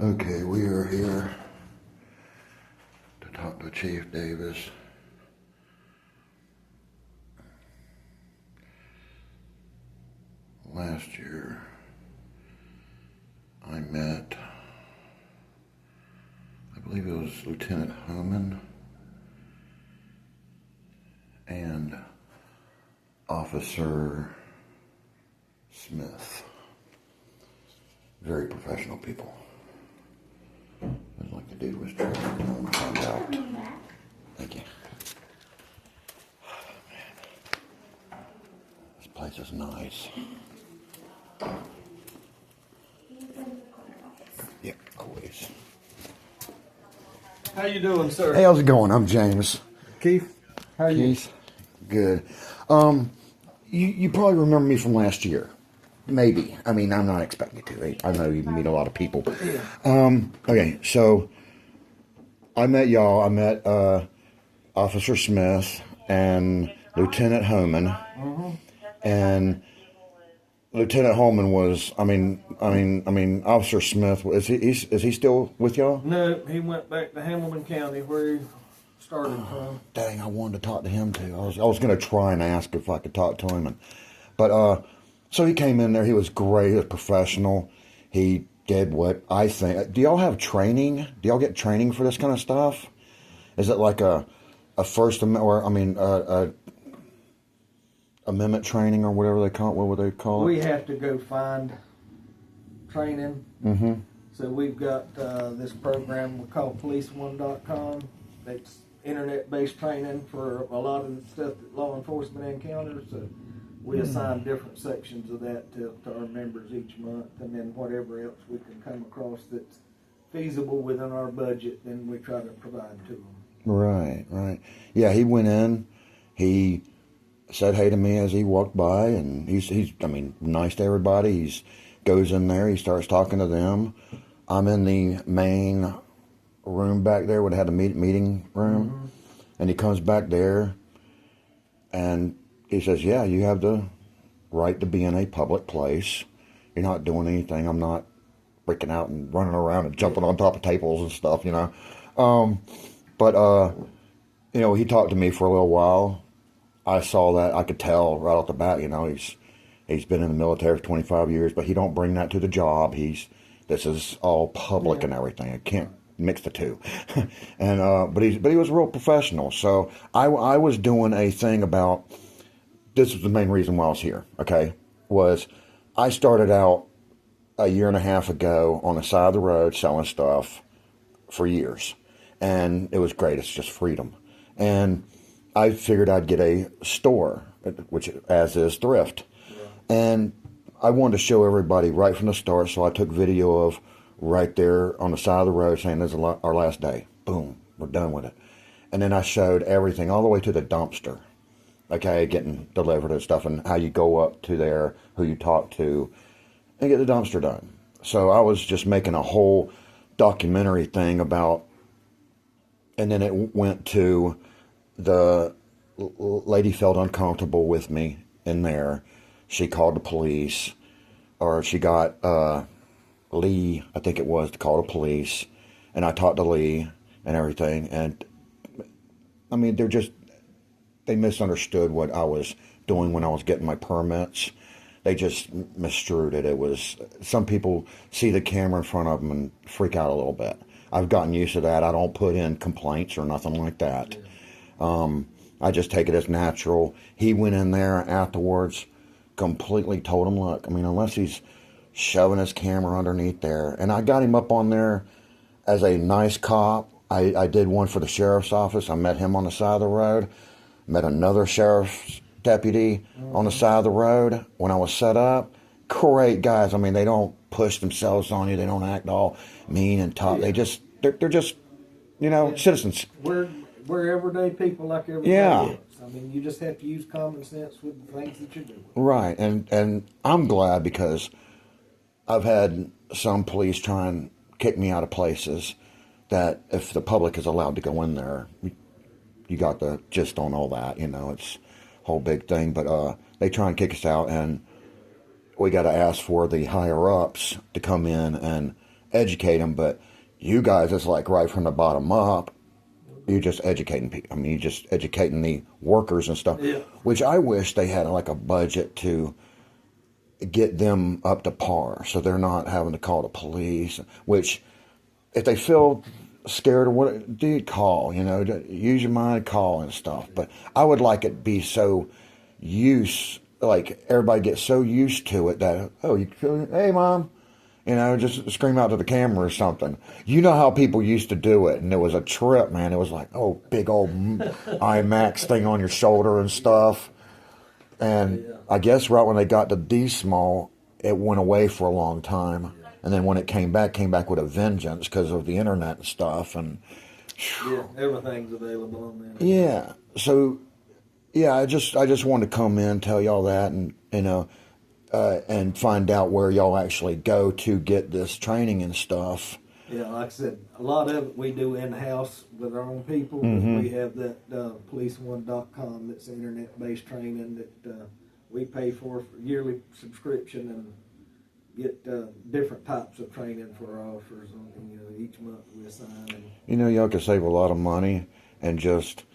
Okay, we are here to talk to Chief Davis. Last year, I met, I believe it was Lieutenant Homan and Officer Smith. Very professional people. Looked like the dude was trying to find out. Thank you. Oh, man. This place is nice. Yep, always. How you doing, sir? Hey, how's it going? I'm James. Keith, how are you? Keith, good. You probably remember me from last year. Maybe. I mean, I'm not expecting you to. I know you meet a lot of people. Okay, so I met y'all. I met Officer Smith and Lieutenant Homan. And Lieutenant Holman was, Officer Smith, is he still with y'all? No, he went back to Hamilton County where he started from. Dang, I wanted to talk to him too. I was going to try and ask if I could talk to him. So he came in there. He was great. He was professional. He did what I think. Do y'all have training? Do y'all get training for this kind of stuff? Is it like a First Amendment, or amendment training or whatever they call it? What would they call it? We have to go find training. Mm-hmm. So we've got this program we call policeone.com. It's internet-based training for a lot of the stuff that law enforcement encounters. So we assign different sections of that to our members each month, and then whatever else we can come across that's feasible within our budget, then we try to provide to them. Right. Yeah, he went in. He said hey to me as he walked by, and he's nice to everybody. He goes in there. He starts talking to them. I'm in the main room back there where they had the meeting room, and he comes back there, and he says, yeah, you have the right to be in a public place. You're not doing anything. I'm not freaking out and running around and jumping on top of tables and stuff, you know. He talked to me for a little while. I saw that. I could tell right off the bat, he's been in the military for 25 years, but he don't bring that to the job. This is all public and everything. I can't mix the two. But he was real professional. So I was doing a thing about, this is the main reason why I was here, okay, was I started out a year and a half ago on the side of the road selling stuff for years. And it was great. It's just freedom. And I figured I'd get a store, which as is thrift. Yeah. And I wanted to show everybody right from the start, so I took video of right there on the side of the road saying this is our last day. Boom, we're done with it. And then I showed everything all the way to the dumpster. Okay, getting delivered and stuff, and how you go up to there, who you talk to, and get the dumpster done. So I was just making a whole documentary thing about, and then it went to the lady felt uncomfortable with me in there. She called the police, or she got Lee, I think it was, to call the police, and I talked to Lee and everything, and they misunderstood what I was doing when I was getting my permits. They just misstrued it. It was, some people see the camera in front of them and freak out a little bit. I've gotten used to that. I don't put in complaints or nothing like that. I just take it as natural. He went in there afterwards, completely told him, look, unless he's shoving his camera underneath there. And I got him up on there as a nice cop. I did one for the sheriff's office. I met him on the side of the road. Met another sheriff's deputy on the side of the road when I was set up. Great guys. They don't push themselves on you. They don't act all mean and tough. Yeah. They're just, citizens. We're everyday people like everybody else. You just have to use common sense with the things that you do. Right. And I'm glad, because I've had some police try and kick me out of places that if the public is allowed to go in there, you got the gist on all that, it's a whole big thing. But they try and kick us out, and we got to ask for the higher ups to come in and educate them, but you guys, it's like right from the bottom up. You're just educating people. I mean, you're just educating the workers and stuff. Yeah. Which I wish they had like a budget to get them up to par, so they're not having to call the police. Which, if they feel scared or what, dude, call. You know, use your mind, call and stuff. But I would like it be so like everybody gets so used to it that hey mom. You know, just scream out to the camera or something. You know how people used to do it, and it was a trip, man. It was like, oh, big old IMAX thing on your shoulder and stuff. And I guess right when they got to D-Small, it went away for a long time. And then when it came back with a vengeance because of the internet and stuff. And yeah, everything's available on there. yeah, so yeah, I just wanted to come in, tell y'all that, and and find out where y'all actually go to get this training and stuff. Yeah, like I said, a lot of it we do in-house with our own people. Mm-hmm. We have that policeone.com that's internet-based training that we pay for yearly subscription and get different types of training for our officers. Each month we assign. And, Y'all could save a lot of money and just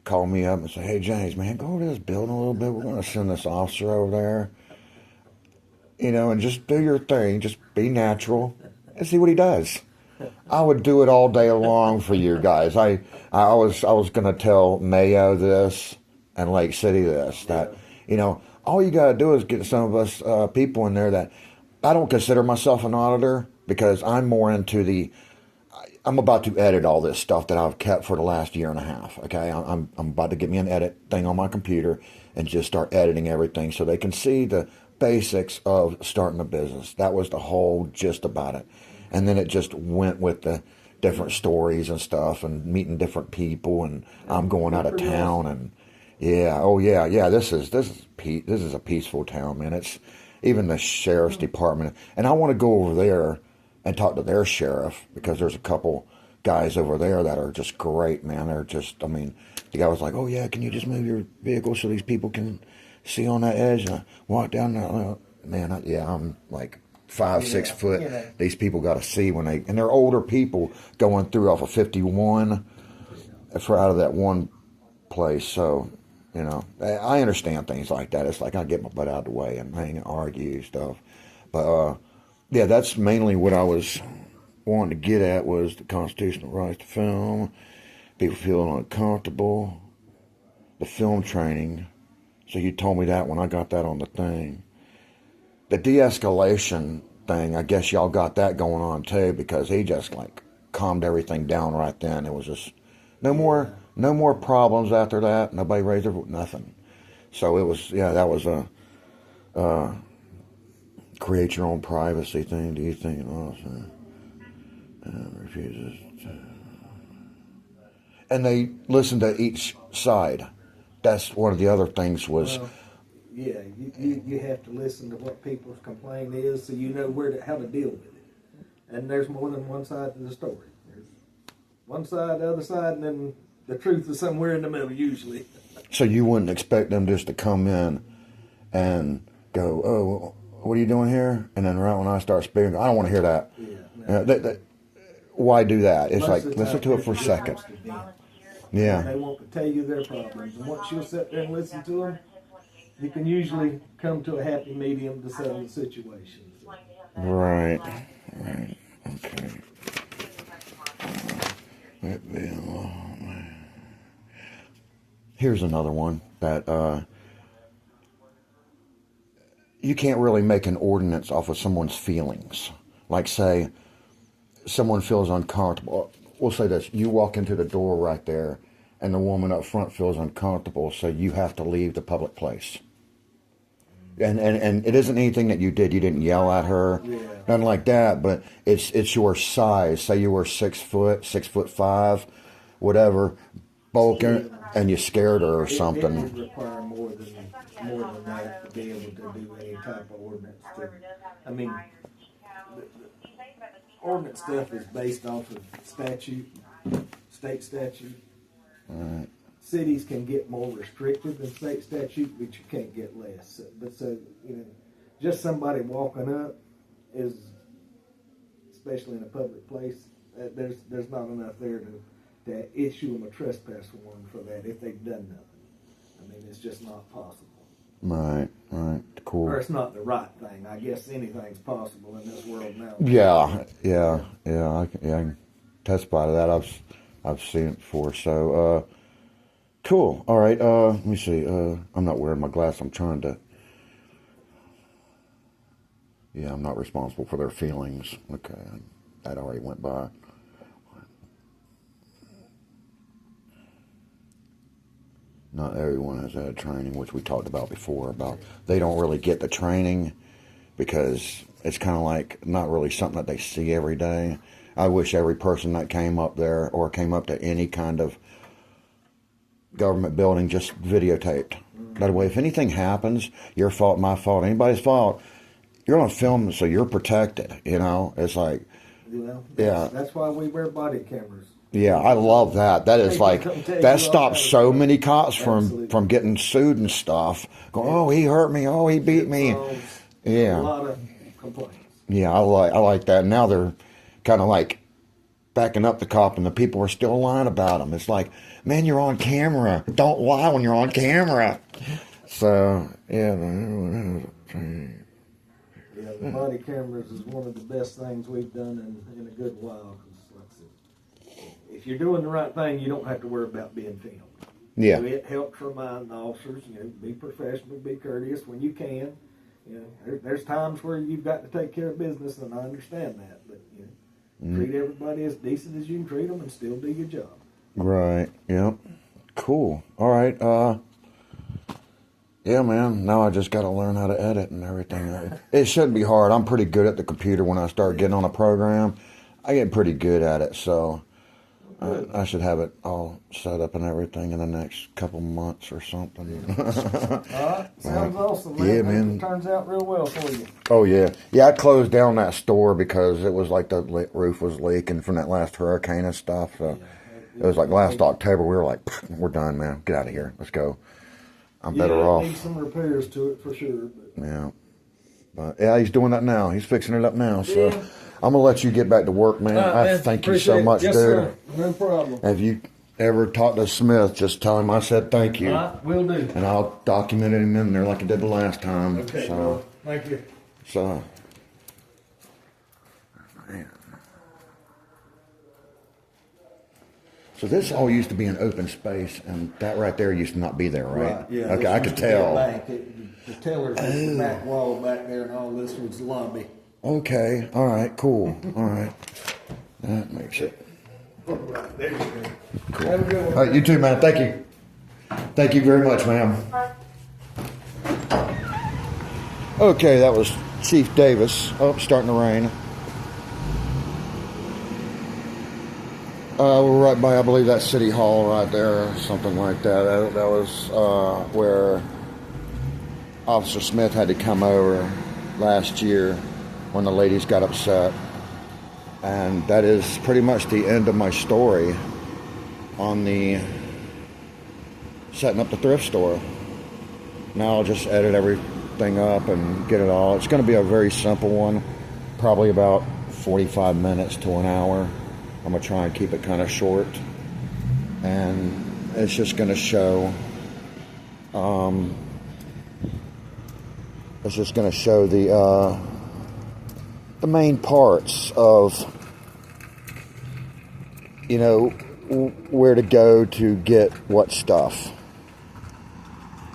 call me up and say, hey, James, man, go over to this building a little bit. We're going to send this officer over there. And just do your thing. Just be natural and see what he does. I would do it all day long for you guys. I was going to tell Mayo this and Lake City this, that, all you got to do is get some of us people in there that I don't consider myself an auditor because I'm more into I'm about to edit all this stuff that I've kept for the last year and a half. Okay, I'm about to get me an edit thing on my computer and just start editing everything so they can see the basics of starting a business. That was the whole gist about it, and then it just went with the different stories and stuff and meeting different people. And I'm going out of town, and yeah. This is a peaceful town, man. It's even the sheriff's department, and I want to go over there and talk to their sheriff because there's a couple guys over there that are just great, man. They're just, the guy was like, oh yeah, can you just move your vehicle so these people can see on that edge? And I walk down there, man, I'm like 5-6 foot. Yeah. These people got to see and they're older people going through off of 51 for out of that one place. So, I understand things like that. It's like I get my butt out of the way and hang and argue stuff. But, yeah, that's mainly what I was wanting to get at was the constitutional rights to film, people feeling uncomfortable, the film training. So you told me that when I got that on the thing. The de-escalation thing, I guess y'all got that going on too because he just like calmed everything down right then. It was just no more problems after that. Nobody raised their voice, nothing. So it was, that was a create your own privacy thing. Do you think it also refuses to... And they listen to each side. That's one of the other things was... Well, yeah, you have to listen to what people's complaint is so you know how to deal with it. And there's more than one side to the story. There's one side, the other side, and then the truth is somewhere in the middle usually. So you wouldn't expect them just to come in and go, oh, what are you doing here? And then right when I start speaking, I don't want to hear that. Yeah, no. Why do that? It's Most like, of the listen time, to it for a people second. just want to vent. Yeah. They want to tell you their problems. And once you'll sit there and listen to them, you can usually come to a happy medium to settle the situation. Right. Okay. Here's another one that you can't really make an ordinance off of someone's feelings. Like, say, someone feels uncomfortable. We'll say this. You walk into the door right there, and the woman up front feels uncomfortable, so you have to leave the public place. And it isn't anything that you did. You didn't yell at her, nothing like that. But it's your size. Say you were 6 foot, 6'5", whatever, bulking, and you scared her or something. It would require more than that to be able to do any type of ordinance. Ordinance stuff is based off of statute, state statute. Right. Cities can get more restrictive than state statute, but you can't get less. But just somebody walking up is especially in a public place, there's not enough there to issue them a trespass warrant for that if they've done nothing. I mean, it's just not possible. Right, cool. Or it's not the right thing. I guess anything's possible in this world now. Yeah. I can testify to that. I've seen it before. So, cool. All right. Let me see. I'm not wearing my glass. I'm trying to. Yeah, I'm not responsible for their feelings. Okay, that already went by. Not everyone has had training, which we talked about before, about they don't really get the training because it's kind of like not really something that they see every day. I wish every person that came up there or came up to any kind of government building just videotaped. That way, if anything happens, your fault, my fault, anybody's fault, you're on film, so you're protected. You know, it's like, That's why we wear body cameras. Yeah, I love that. That is like, that stops so many cops from getting sued and stuff. Going, oh, he hurt me. Oh, he beat me. Yeah. A lot of complaints. Yeah, I like that. Now they're kind of like backing up the cop, and the people are still lying about him. It's like, man, you're on camera. Don't lie when you're on camera. So, yeah. Yeah, the body cameras is one of the best things we've done in a good while. If you're doing the right thing, you don't have to worry about being filmed. Yeah. So it helps remind the officers, be professional, be courteous when you can. There's times where you've got to take care of business, and I understand that. But treat everybody as decent as you can treat them, and still do your job. Right. Yep. Cool. All right. Yeah, man. Now I just got to learn how to edit and everything. It shouldn't be hard. I'm pretty good at the computer. When I start getting on a program, I get pretty good at it. So. I should have it all set up and everything in the next couple months or something. All right. Sounds awesome, man. Yeah, man. It turns out real well for you. Oh, yeah. Yeah, I closed down that store because it was like the roof was leaking from that last hurricane and stuff. So it was like last October. We were like, we're done, man. Get out of here. Let's go. I'm better off. Need some repairs to it for sure. But. Yeah. But yeah, he's doing that now. He's fixing it up now. So. Yeah. I'm going to let you get back to work, man. I thank you so much, dude. Sir. No problem. Have you ever talked to Smith, just tell him I said thank you. Will do. And I'll document him in there like I did the last time. Okay, well, thank you. So, man. So this all used to be an open space, and that right there used to not be there, right? Yeah. Okay, I could tell. The tellers was the back wall back there, and all this was the lobby. Okay, all right, cool. All right. That makes it. All right, there you go. Cool. Have a good one. All right, you too, man. Thank you. Thank you very much, ma'am. Okay, that was Chief Davis. Oh, it's starting to rain. We're right by, I believe, that City Hall right there, something like that. That was where Officer Smith had to come over last year when the ladies got upset. And that is pretty much the end of my story on the setting up the thrift store. Now I'll just edit everything up and get it all. It's going to be a very simple one, probably about 45 minutes to an hour. I'm going to try and keep it kind of short. And it's just going to show the main parts of, where to go to get what stuff.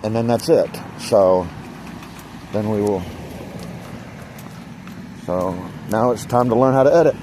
And then that's it. So then so now it's time to learn how to edit.